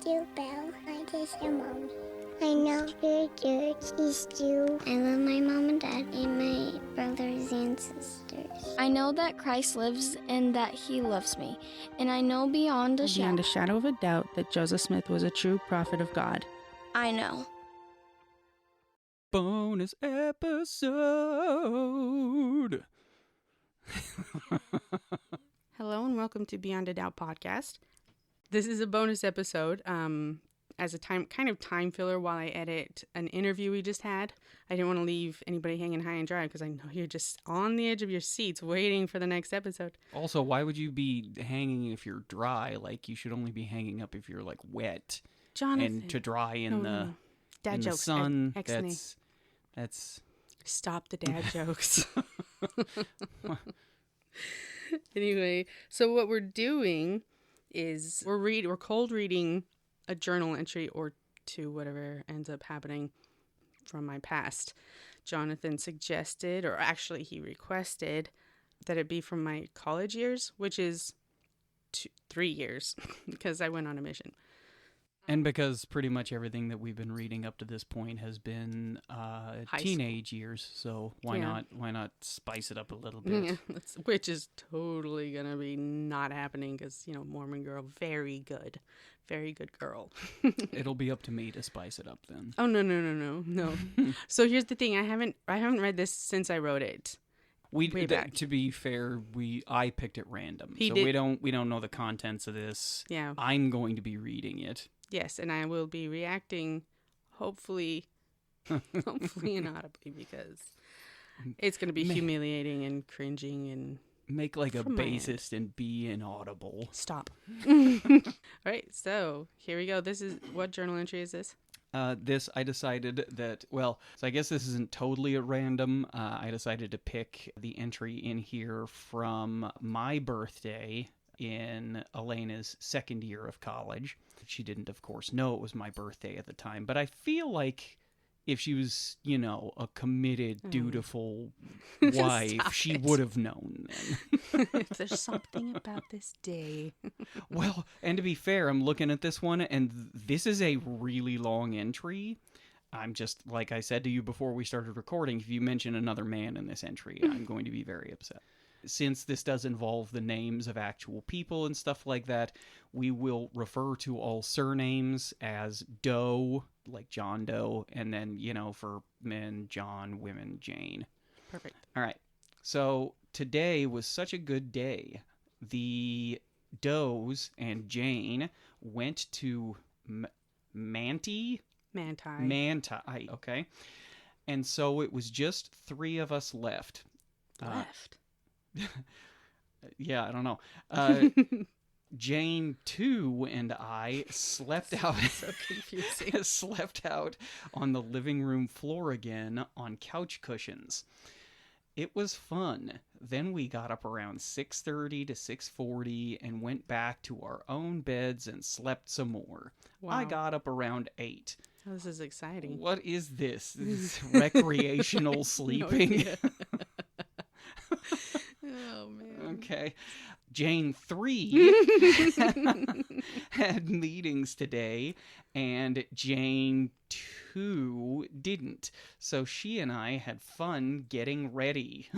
you, Belle. I kiss your mom. I know you're good. She's you. I love my mom and dad and my brothers and sisters. I know that Christ lives and that he loves me. And I know beyond a shadow of a doubt that Joseph Smith was a true prophet of God. I know. Bonus episode. Hello and welcome to Beyond a Doubt podcast. This is a bonus episode as a time filler while I edit an interview we just had. I didn't want to leave anybody hanging high and dry because I know you're just on the edge of your seats waiting for the next episode. Also, why would you be hanging if you're dry? Like, you should only be hanging up if you're like wet. Jonathan. And to dry in the dad in jokes. the sun. That's stop the dad jokes. Anyway, so what we're doing is we're cold reading a journal entry or two, whatever ends up happening from my past. Jonathan suggested, or actually he requested, that it be from my college years, which is 3 years, because I went on a mission. And because pretty much everything that we've been reading up to this point has been teenage years, so why not spice it up a little bit? Yeah, which is totally gonna be not happening because Mormon girl, very good girl. It'll be up to me to spice it up then. Oh no. So here's the thing: I haven't read this since I wrote it. To be fair, I picked it random, we don't know the contents of this. Yeah, I'm going to be reading it. Yes, and I will be reacting, hopefully inaudibly, because it's going to be humiliating and cringing and make like a bassist and be inaudible. Stop. All right, so here we go. This is what journal entry is this? This, I decided that, so I guess this isn't totally at random. I decided to pick the entry in here from my birthday in Elena's second year of college. She didn't, of course, know it was my birthday at the time, but I feel like if she was, a committed, dutiful wife, she would have known then. If there's something about this day. Well, and to be fair, I'm looking at this one, and this is a really long entry. I'm just, like I said to you before we started recording, if you mention another man in this entry, I'm going to be very upset. Since this does involve the names of actual people and stuff like that, we will refer to all surnames as Doe, like John Doe, and then, for men, John, women, Jane. Perfect. All right. So today was such a good day. The Does and Jane went to Manti, okay. And so it was just 3 of us left. Yeah, I don't know. Jane 2 and I slept out. So confusing. Slept out on the living room floor again on couch cushions. It was fun. Then we got up around 6:30 to 6:40 and went back to our own beds and slept some more. Wow. I got up around 8. Oh, this is exciting. What is this? This is recreational sleeping. Oh, man. Okay. Jane 3 had meetings today, and Jane 2 didn't. So she and I had fun getting ready.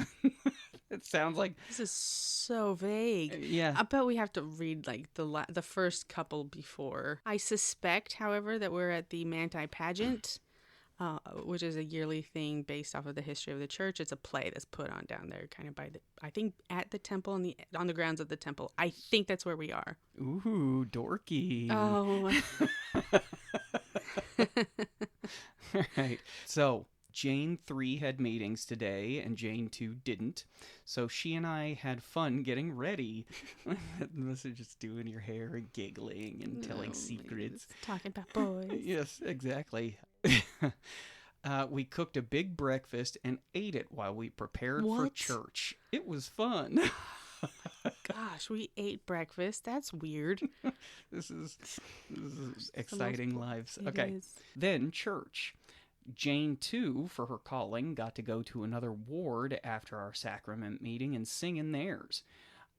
It sounds like... This is so vague. Yeah. I bet we have to read, like, the first couple before. I suspect, however, that we're at the Manti pageant, which is a yearly thing based off of the history of the church. It's a play that's put on down there kind of I think at the temple, on the grounds of the temple. I think that's where we are. Ooh, dorky. Oh. All right. So Jane 3 had meetings today and Jane 2 didn't. So she and I had fun getting ready. Unless you're just doing your hair and giggling and telling secrets. Talking about boys. Yes, exactly. We cooked a big breakfast and ate it while we prepared for church. It was fun. Gosh, we ate breakfast. That's weird. This is exciting lives. Okay. Is. Then church. Jane, too, for her calling, got to go to another ward after our sacrament meeting and sing in theirs.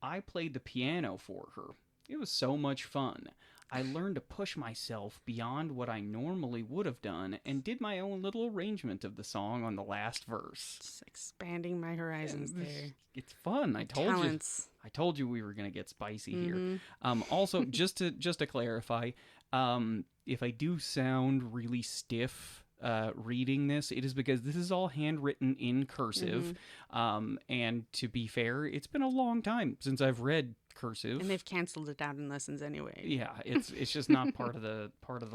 I played the piano for her. It was so much fun. I learned to push myself beyond what I normally would have done and did my own little arrangement of the song on the last verse. Just expanding my horizons there. It's fun. I Talents. told you we were going to get spicy here. Mm-hmm. Also, just to clarify, if I do sound really stiff reading this, it is because this is all handwritten in cursive. And to be fair, it's been a long time since I've read cursive, And they've canceled it out in lessons anyway. yeah, it's just not part of the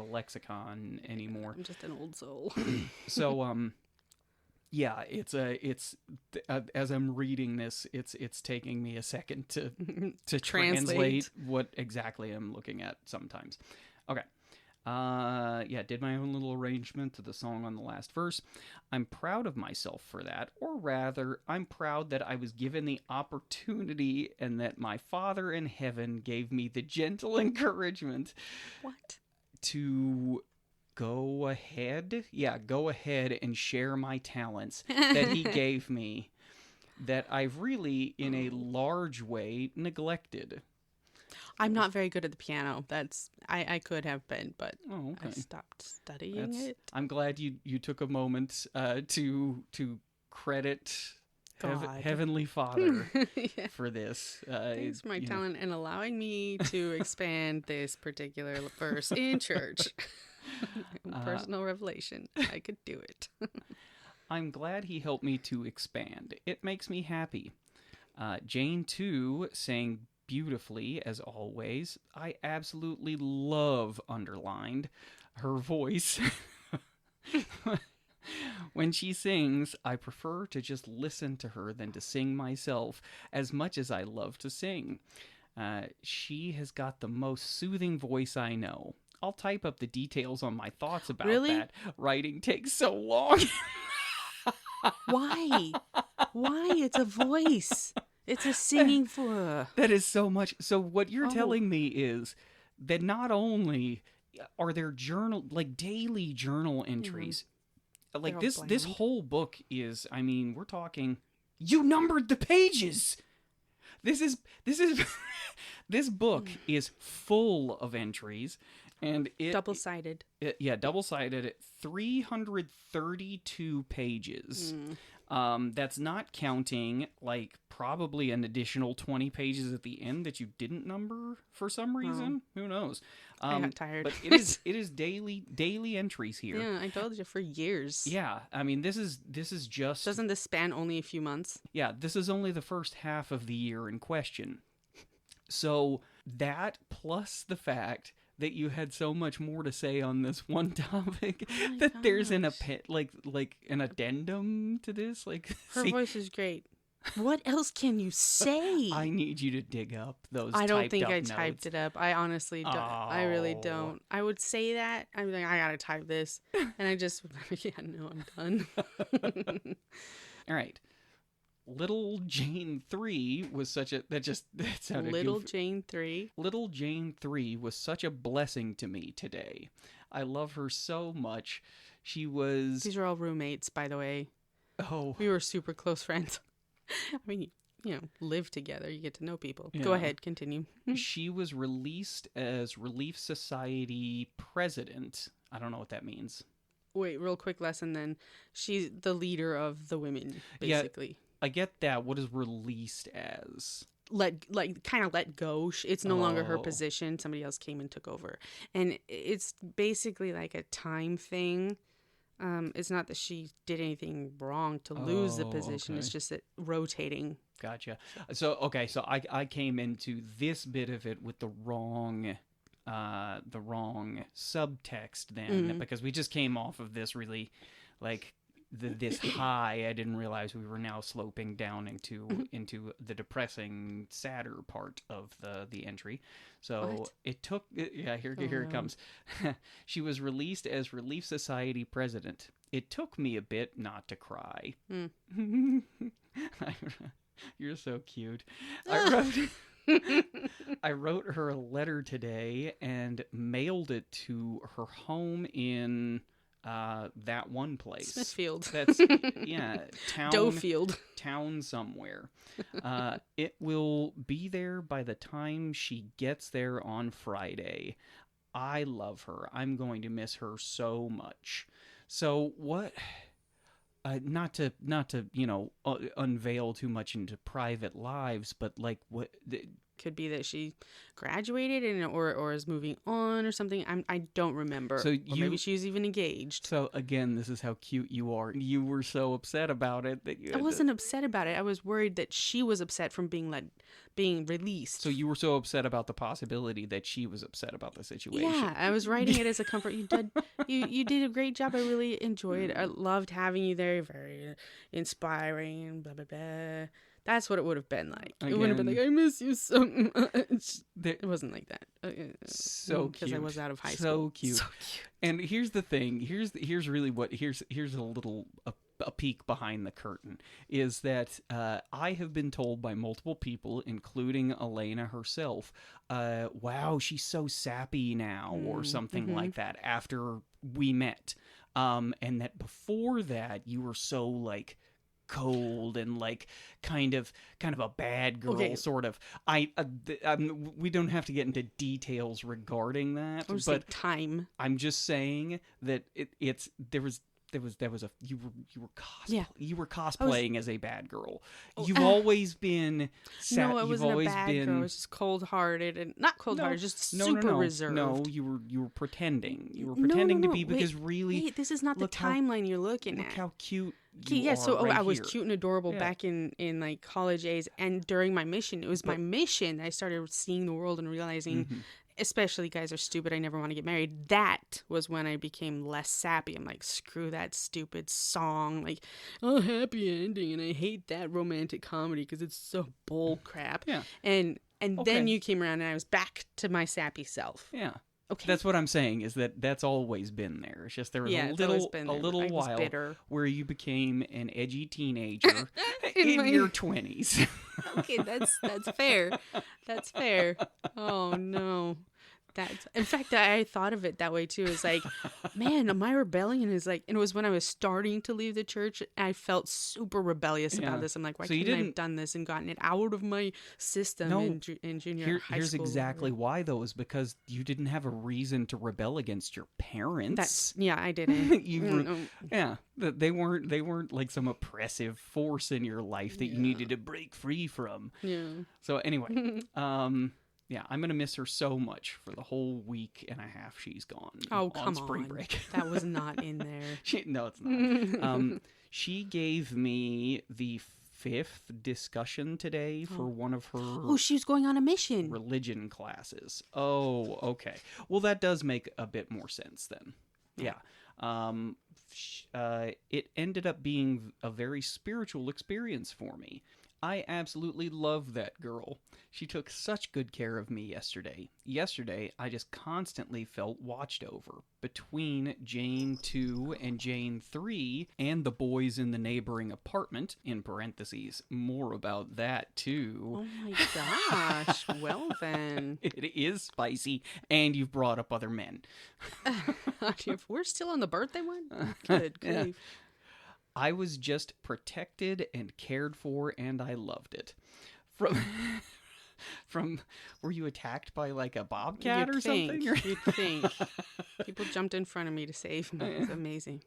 lexicon anymore. I'm just an old soul. So yeah, it's as I'm reading this, it's taking me a second to translate what exactly I'm looking at sometimes. Okay. Yeah, did my own little arrangement to the song on the last verse. I'm proud of myself for that, or rather, I'm proud that I was given the opportunity and that my Father in heaven gave me the gentle encouragement What? to go ahead and share my talents that he gave me that I've really, in a large way, neglected. I'm not very good at the piano. I could have been, but Oh, okay. I stopped studying it. I'm glad you took a moment to credit God. Heavenly Father Yeah. for this. Thanks for my you know. talent and allowing me to expand this particular verse in church. Personal revelation. I could do it. I'm glad he helped me to expand. It makes me happy. Jane, too, sang beautifully, as always. I absolutely love underlined her voice. When she sings, I prefer to just listen to her than to sing myself, as much as I love to sing. She has got the most soothing voice I know. I'll type up the details on my thoughts about Really? that. Writing takes so long. Why? Why? It's a voice. It's a singing for. That is so much. So what you're Oh. telling me is that not only are there daily journal entries, like They're all this bland. whole book is, I mean, we're talking, you numbered the pages. This is this book is full of entries, and Double-sided. double-sided, 332 pages. That's not counting, like, probably an additional 20 pages at the end that you didn't number for some reason. Who knows? I got tired. But it is daily entries here. Yeah, I told you for years. Yeah, I mean, this is just Doesn't this span only a few months? yeah, this is only the first half of the year in question. So that plus the fact that you had so much more to say on this one topic that there's an like an addendum to this, like Her voice is great. What else can you say? I need you to dig up those. I don't think typed I up typed notes. it up. I honestly don't. I really Oh. don't. I would say that. I'd be like, I gotta type this. And I just, yeah, no, I'm done. All right. Little Jane 3 was such a that sounded Little goofy. Jane 3. Little Jane 3 was such a blessing to me today. I love her so much. She was These are all roommates, by the way. We were super close friends. I mean, you know, live together. You get to know people. Go Yeah. ahead, continue. She was released as Relief Society president. I don't know what that means. Wait, real quick lesson then. She's the leader of the women, Yeah. basically. I get that. What is released as? Kind of let go. It's no longer her Oh. position. Somebody else came and took over. And it's basically like a time thing. It's not that she did anything wrong to lose the Oh, position. It's okay. just that rotating. Gotcha. So I came into this bit of it with the wrong subtext then, because we just came off of this really like this high. I didn't realize we were now sloping down into the depressing, sadder part of the entry. So What? it took here Oh, it no. comes. She was released as Relief Society president. It took me a bit not to cry. You're so cute. I wrote her a letter today and mailed it to her home in that one place. Smithfield. That's town Doefield. town somewhere. It will be there by the time she gets there on Friday. I love her. I'm going to miss her so much. So what? Not to unveil too much into private lives, but like what? Could be that she graduated and or is moving on or something. I don't remember. So or maybe she's even engaged. So again, this is how cute you are. You were so upset about it that you. I wasn't upset about it. I was worried that she was upset from being released. So you were so upset about the possibility that she was upset about the situation. Yeah, I was writing it as a comfort. You did a great job. I really enjoyed it. I loved having you there. Very inspiring. Blah blah blah. That's what it would have been like. It wouldn't have been like, I miss you so much. It wasn't like that. So cute. Because I was out of high school. So cute. And here's the thing. Here's really what. Here's a little a peek behind the curtain. Is that I have been told by multiple people, including Elena herself, wow, she's so sappy now, or something like that, after we met. And that before that, you were so, like, cold and like kind of a bad girl, sort of. We don't have to get into details regarding that, but time. I'm just saying that you were cosplaying as a bad girl. You've always been sad. No, it wasn't a bad girl. It was just cold-hearted and not cold-hearted, just super reserved. No, you were pretending. You were pretending to be because really. Wait, this is not the timeline you're looking at. Look how cute. I was cute and adorable back in like college days, and during my mission, it was my mission. I started seeing the world and realizing, especially guys are stupid. I never want to get married. That was when I became less sappy. I'm like, screw that stupid song, like, oh, happy ending, and I hate that romantic comedy because it's so bull crap. Yeah, and then you came around, and I was back to my sappy self. Yeah. Okay. That's what I'm saying, is that's always been there. It's just there was a little while where you became an edgy teenager in your 20s. Okay, that's fair. That's fair. Oh no. In fact, I thought of it that way too. It's like, man, my rebellion is like, and it was when I was starting to leave the church, I felt super rebellious about this. I'm like, why couldn't I have done this and gotten it out of my system in junior high school? Here's exactly why, though, is because you didn't have a reason to rebel against your parents. I didn't. They weren't like some oppressive force in your life that you needed to break free from. Yeah. So anyway, yeah, I'm going to miss her so much for the whole week and a half she's gone on spring break. That was not in there. No, it's not. She gave me the 5th discussion today for one of her... Oh, she was going on a mission. ...religion classes. Oh, okay. Well, that does make a bit more sense then. Yeah. It ended up being a very spiritual experience for me. I absolutely love that girl. She took such good care of me yesterday. Yesterday, I just constantly felt watched over between Jane 2 and Jane 3 and the boys in the neighboring apartment, in parentheses. More about that, too. Oh my gosh. Well, then. It is spicy, and you've brought up other men. If we're still on the birthday one? Good grief. Yeah. I was just protected and cared for, and I loved it. From were you attacked by like a bobcat or something? You'd think. People jumped in front of me to save me. It's amazing.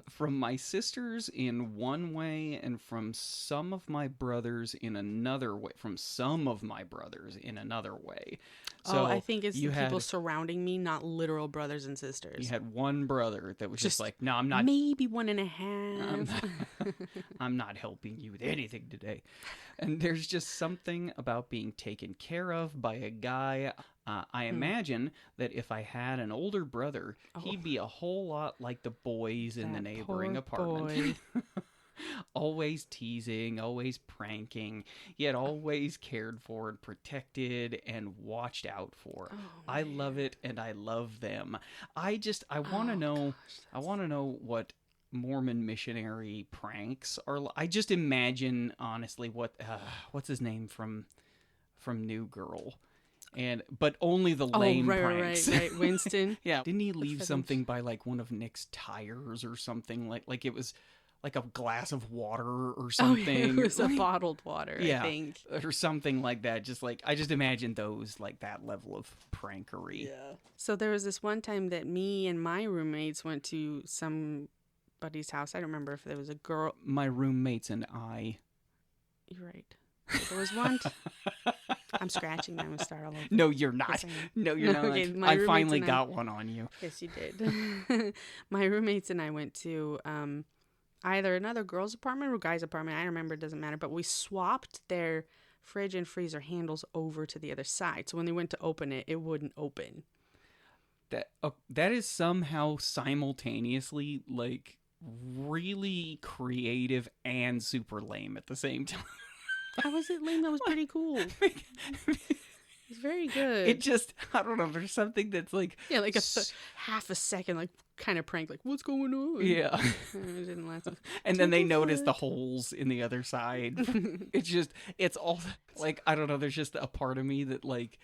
From my sisters in one way, and from some of my brothers in another way. So I think it's the people surrounding me, not literal brothers and sisters. You had one brother that was just like, no, I'm not. Maybe 1.5. I'm not helping you with anything today. And there's just something about being taken care of by a guy. I imagine that if I had an older brother, he'd be a whole lot like the boys in the neighboring apartment. Always teasing, always pranking, yet always cared for and protected and watched out for. I love it, and I love them. I want to know what Mormon missionary pranks are. I just imagine, honestly, what's his name from New Girl. But only the lame pranks. Right. Winston. Yeah. Didn't he leave something by like one of Nick's tires or something? Like it was like a glass of water or Oh, something. it was a Like, bottled water, yeah, I think. or something like that. Just like I just imagine those like that level of prankery. Yeah. So there was this one time that me and my roommates went to somebody's house. I don't remember if there was a girl. My roommates and I. You're right. There was one. I'm scratching. I'm gonna start all over. No, you're not. Yes, I am. No, you're not. Okay, my I roommates finally and I- got one on you. Yes, you did. My roommates and I went to either another girl's apartment or guy's apartment. I don't remember. It doesn't matter. But we swapped their fridge and freezer handles over to the other side. So when they went to open it, it wouldn't open. That is somehow simultaneously like really creative and super lame at the same time. How was it lame? That was pretty cool. It's very good. It just, I don't know, there's something that's like, yeah, like half a second, like kind of prank, like what's going on? yeah. It didn't last. And then they notice Ticklefoot. the holes in the other side. It's all like, I don't know, there's just a part of me that like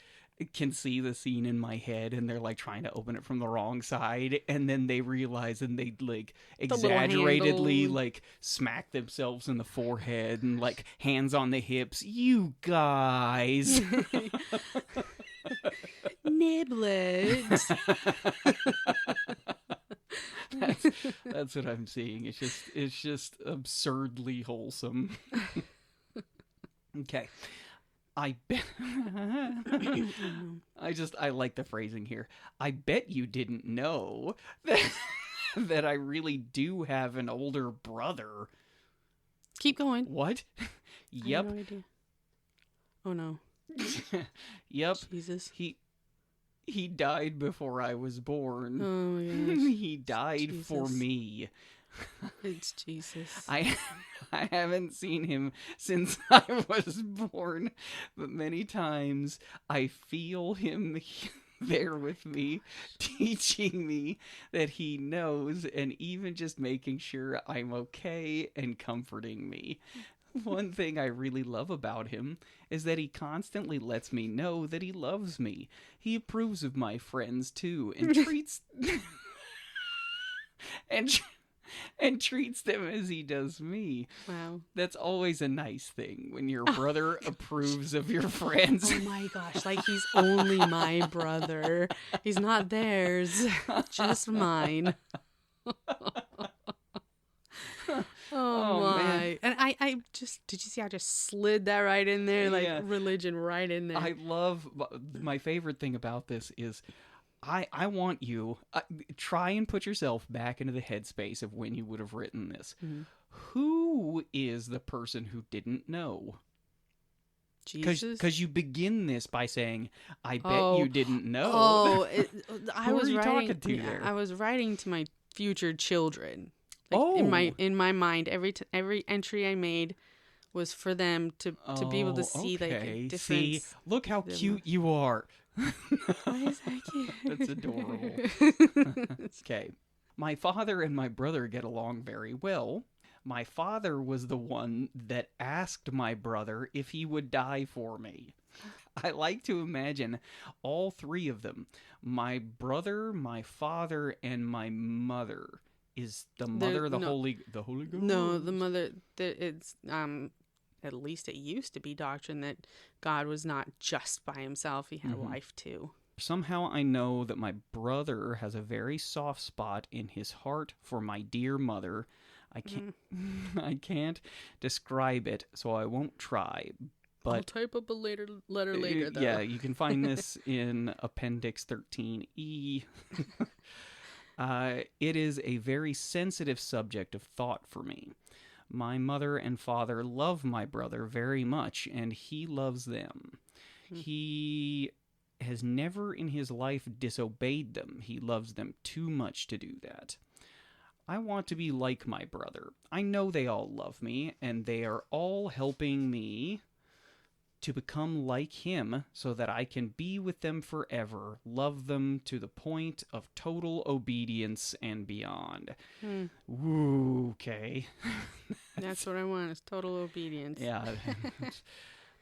can see the scene in my head and they're like trying to open it from the wrong side and then they realize and they like little exaggeratedly handle. like smack themselves in the forehead and like hands on the hips. You guys. Niblets. That's what I'm seeing. It's just absurdly wholesome. Okay. I bet I like the phrasing here. I bet you didn't know that I really do have an older brother. Keep going. What? I Yep. have no idea. Oh no. Yep. Jesus. He died before I was born. Oh my gosh. He died for Jesus. me. It's Jesus. I haven't seen him since I was born, but many times I feel him there with me, teaching me that he knows and even just making sure I'm okay and comforting me. One thing I really love about him is that he constantly lets me know that he loves me. He approves of my friends too and treats and treats them as he does me. Wow. That's always a nice thing when your brother approves of your friends. Oh my gosh, like he's only my brother. He's not theirs, just mine. Oh my. man. And I just, did you see I just slid that right in there? Like Yeah. religion right in there. I love, my favorite thing about this is I want you, try and put yourself back into the headspace of when you would have written this. Mhm. Who is the person who didn't know? Jesus. Because you begin this by saying, I bet Oh. you didn't know. Oh, I Who was are you writing. talking to there? I was writing to my future children. Like, Oh. in my mind, every entry I made was for them to be able to see like okay. a difference. See, look how than- cute you are. Why is that cute? That's adorable. Okay. My father and my brother get along very well. My father was the one that asked my brother if he would die for me. I like to imagine all three of them, my brother, my father, and my mother. Is the mother the no. Holy Ghost? No, the mother. It's at least it used to be doctrine that God was not just by himself; he had a wife too. Somehow I know that my brother has a very soft spot in his heart for my dear mother. I can't I can't describe it, so I won't try. I'll But type up a letter later, though. yeah, you can find this in Appendix 13E. It is a very sensitive subject of thought for me. My mother and father love my brother very much, and he loves them. He has never in his life disobeyed them. He loves them too much to do that. I want to be like my brother. I know they all love me, and they are all helping me to become like him so that I can be with them forever, love them to the point of total obedience and beyond. Woo, okay. That's what I want: is total obedience. Yeah.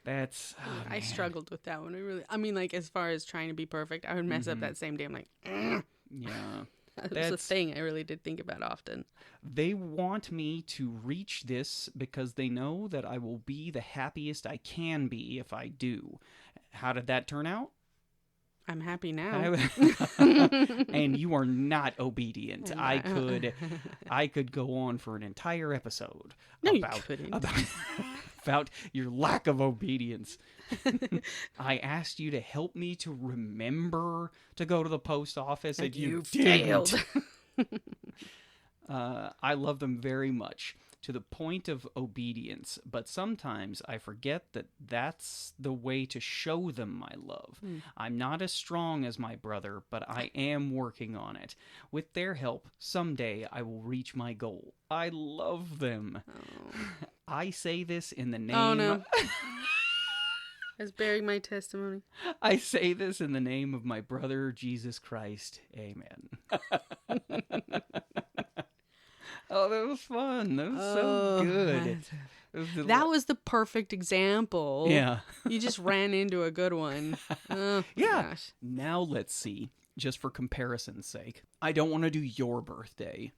That's... oh, I man. struggled with that one. I mean, like as far as trying to be perfect, I would mess up that same day. I'm like, Yeah. That was a thing I really did think about often. They want me to reach this because they know that I will be the happiest I can be if I do. How did that turn out? I'm happy now. And you are not obedient. I could go on for an entire episode about your lack of obedience. I asked you to help me to remember to go to the post office, and you failed. I love them very much, to the point of obedience, but sometimes I forget that that's the way to show them my love. I'm not as strong as my brother, but I am working on it. With their help, someday I will reach my goal. I love them. Oh. I say this in the name... Oh, no. I was bearing my testimony. I say this in the name of my brother, Jesus Christ. Amen. Oh, that was fun. That was so good. That was the perfect example. Yeah. You just ran into a good one. Oh, yeah. Gosh. Now let's see, just for comparison's sake. I don't want to do your birthday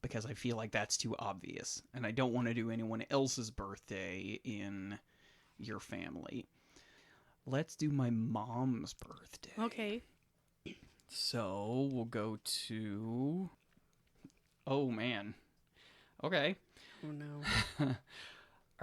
because I feel like that's too obvious. And I don't want to do anyone else's birthday in your family. Let's do my mom's birthday. Okay. So we'll go to... Oh, man. Okay. Oh, no.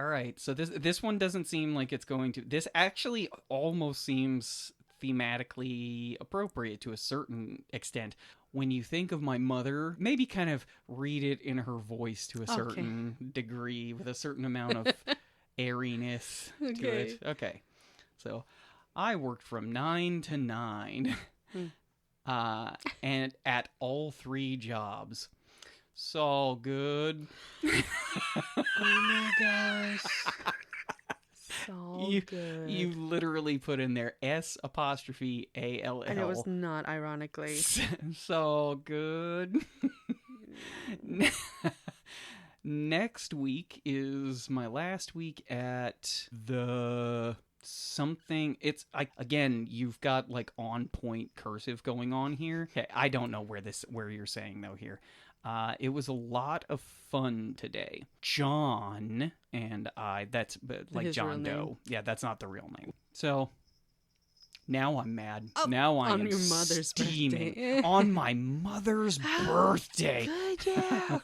All right. So this one doesn't seem like it's going to... This actually almost seems thematically appropriate to a certain extent. When you think of my mother, maybe kind of read it in her voice to a certain degree, with a certain amount of airiness to it. Okay. So I worked from 9 to 9 and at all 3 jobs. So good. Oh my gosh. So good. You literally put in there S''ALL. And it was not ironically. So good. Next week is my last week at the something. Again, you've got like on point cursive going on here. Okay, I don't know where you're saying though here. It was a lot of fun today. John and I, that's like John Doe. Yeah, that's not the real name. So now I'm mad. Now I am on your mother's steaming. birthday. On my mother's birthday. Good, yeah.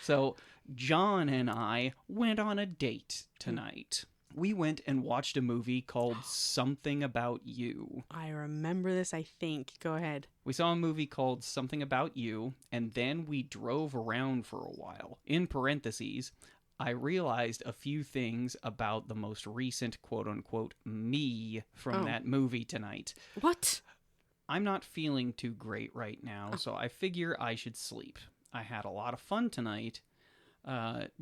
So John and I went on a date tonight. We went and watched a movie called Something About You. I remember this, I think. Go ahead. We saw a movie called Something About You, and then we drove around for a while. In parentheses, I realized a few things about the most recent quote-unquote me from that movie tonight. What? I'm not feeling too great right now, so I figure I should sleep. I had a lot of fun tonight.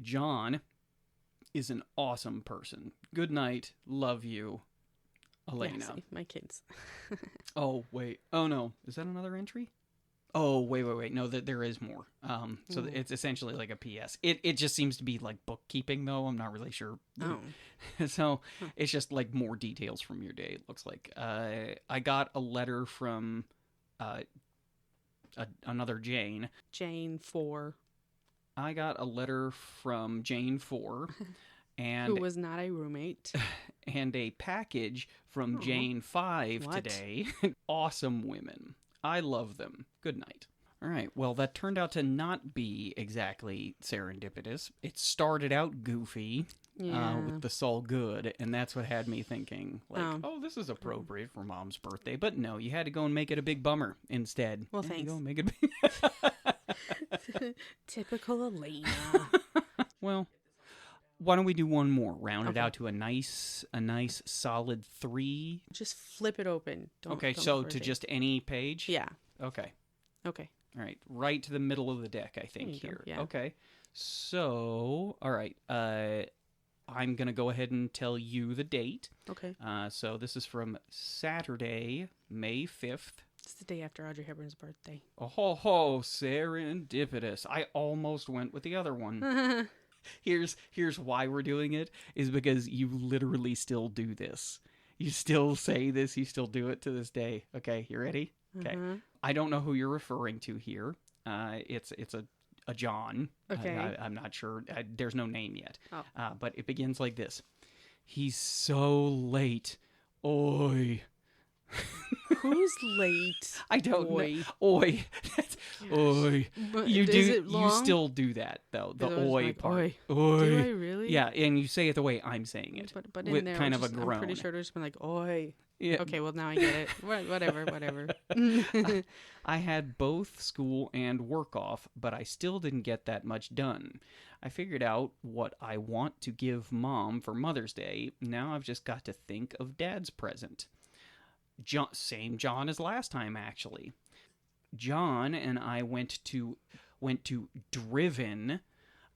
John is an awesome person. Good night. Love you. Elena. Yeah, see, my kids. Oh, wait. Oh, no. Is that another entry? Oh, wait. No, there is more. So it's essentially like a PS. It just seems to be like bookkeeping, though. I'm not really sure. Oh. So it's just like more details from your day, it looks like. I got a letter from another Jane. Jane 4. I got a letter from Jane 4. And who was not a roommate. And a package from Jane 5 today. Awesome women. I love them. Good night. All right. Well, that turned out to not be exactly serendipitous. It started out goofy with the Saul Good, and that's what had me thinking, like, this is appropriate for Mom's birthday. But no, you had to go and make it a big bummer instead. Well, thanks. Go and make it Typical Elena. Well, why don't we do one more? Round it out to a nice solid 3. Just flip it open. Don't so to just any page? Yeah. Okay. All right. Right to the middle of the deck, I think, here. Yeah. Okay. So, all right. I'm going to go ahead and tell you the date. Okay. So this is from Saturday, May 5th. It's the day after Audrey Hepburn's birthday. Oh, serendipitous. I almost went with the other one. Here's why we're doing it, is because you literally still do this. You still say this, you still do it to this day. Okay, you ready? Okay. I don't know who you're referring to here. It's a John. Okay. I'm not sure. There's no name yet. Oh. But it begins like this. He's so late. Oi. Who's late? I don't Oi. know. Oi. Oi. But You is do. it You long? still do that though. The Is it always oi like, part. oi? Oi. Do I really? Yeah, and you say it the way I'm saying it. But in with there, kind of a I'm groan. pretty sure it would just been like, oi. Yeah. Okay, well, now I get it. Whatever. I had both school and work off, but I still didn't get that much done. I figured out what I want to give Mom for Mother's Day. Now I've just got to think of Dad's present. Same John as last time, actually. John and I went to Driven,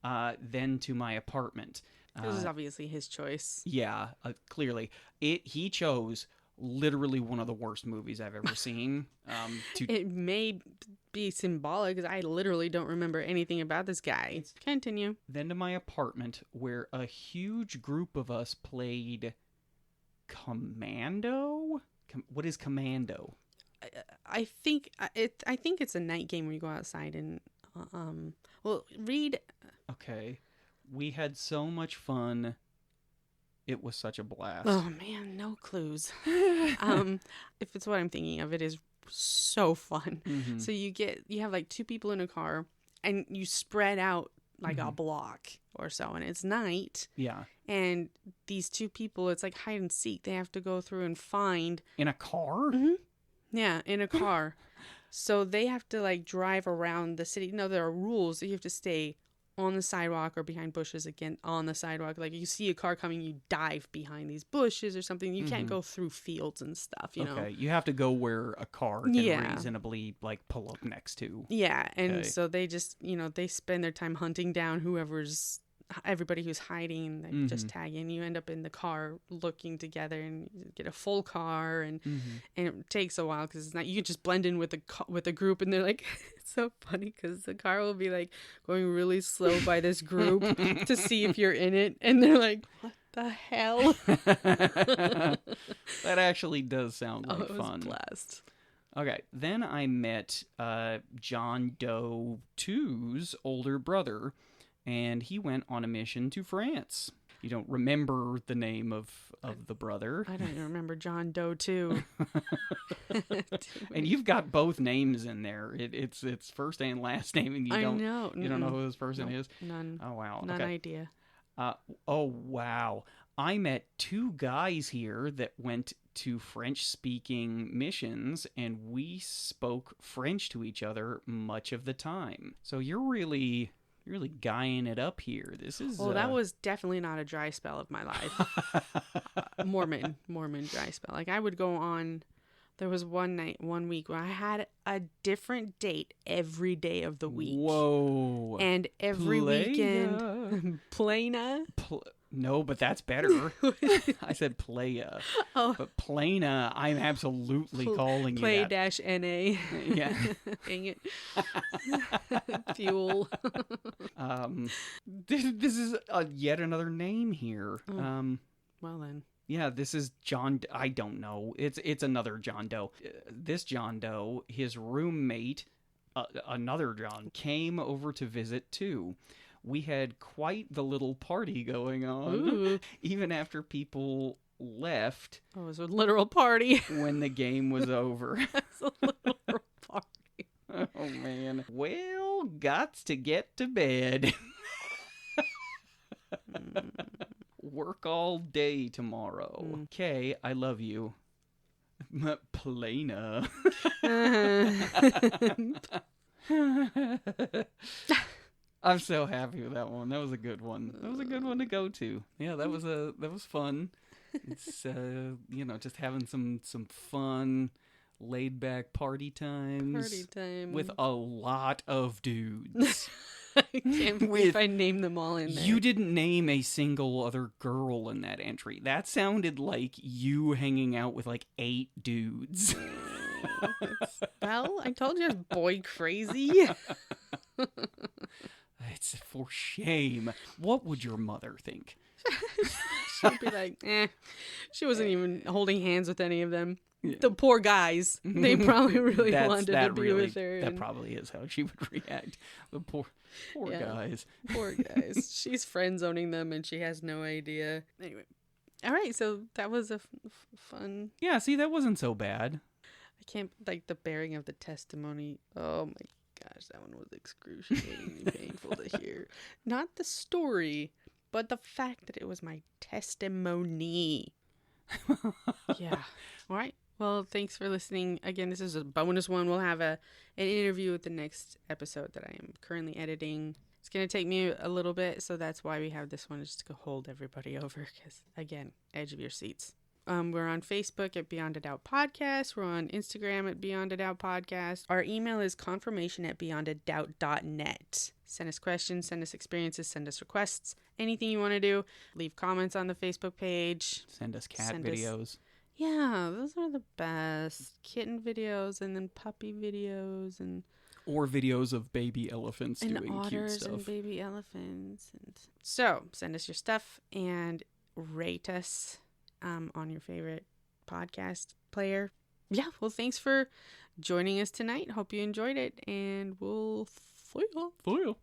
then to my apartment. This is obviously his choice. Yeah, clearly. He chose literally one of the worst movies I've ever seen. It may be symbolic because I literally don't remember anything about this guy. Continue. Then to my apartment where a huge group of us played Commando? What is Commando? I think it's a night game where you go outside and read. Okay. We had so much fun. It was such a blast. Oh man, no clues. If it's what I'm thinking of, it is so fun. Mhm. So you have like two people in a car and you spread out like a block or so, and it's night. Yeah. And these two people, it's like hide and seek. They have to go through and find. In a car? Yeah, in a car. So they have to like drive around the city. No, there are rules. You have to stay on the sidewalk or behind bushes again on the sidewalk. Like you see a car coming, you dive behind these bushes or something. You can't go through fields and stuff, you know. Okay, you have to go where a car can reasonably like pull up next to. Yeah, and Okay. so they just, they spend their time hunting down everybody who's hiding. They just tag in. You end up in the car looking together and you get a full car, and it takes a while because it's not. You can just blend in with the group, and they're like, it's so funny because the car will be like going really slow by this group to see if you're in it, and they're like, what the hell? That actually does sound like It was fun. a blast. Okay, then I met John Doe 2's older brother, and he went on a mission to France. You don't remember the name of the brother. I don't even remember John Doe too. And you've got both names in there. It's first and last name, and you don't know who this person is. None. Oh wow. None Okay. idea. Oh wow. I met two guys here that went to French-speaking missions, and we spoke French to each other much of the time. So you're really guying it up here. This is Well, that was definitely not a dry spell of my life. Mormon dry spell. Like I would go on. There was one week where I had a different date every day of the week. Whoa. And every weekend, Plana. No, but that's better. I said playa. Oh. But plana, I'm absolutely calling Play you that. dash NA. Yeah. Dang it. Fuel. This is yet another name here. Well then. Yeah, this is John. I don't know. It's another John Doe. This John Doe, his roommate, another John, came over to visit too. We had quite the little party going on. Ooh. Even after people left Oh, it was a literal party. when the game was over. It's a literal party. Oh, man. Well, gots to get to bed. Work all day tomorrow. Okay, I love you. Plana. I'm so happy with that one. That was a good one. That was a good one to go to. Yeah, that was fun. It's just having some fun, laid back party times. Party time. With a lot of dudes. I can't believe I named them all in there. You didn't name a single other girl in that entry. That sounded like you hanging out with like 8 dudes. Well, I told you I was boy crazy. It's for shame. What would your mother think? She'd be like, She wasn't even holding hands with any of them. the poor guys. They probably really wanted to be really, with her. That and- probably is how she would react. The poor Yeah. guys. Poor guys. She's friend zoning them and she has no idea. Anyway. All right. So that was a fun. Yeah, see, that wasn't so bad. I can't, like, the bearing of the testimony. Oh my gosh. That one was excruciatingly painful to hear. Not the story, but the fact that it was my testimony. Yeah. All right. Well, thanks for listening. Again, this is a bonus one. We'll have an interview with the next episode that I am currently editing. It's going to take me a little bit, so that's why we have this one, just to hold everybody over, because, again, edge of your seats. We're on Facebook at Beyond a Doubt Podcast. We're on Instagram at Beyond a Doubt Podcast. Our email is confirmation@beyondadoubt.net. Send us questions, send us experiences, send us requests, anything you want to do. Leave comments on the Facebook page. Send us cat Send us- videos. Yeah, those are the best. Kitten videos and then puppy videos and Or videos of baby elephants doing cute otters stuff. and baby elephants. And so send us your stuff and rate us on your favorite podcast player. Yeah, well, thanks for joining us tonight. Hope you enjoyed it, and we'll see ya. For real.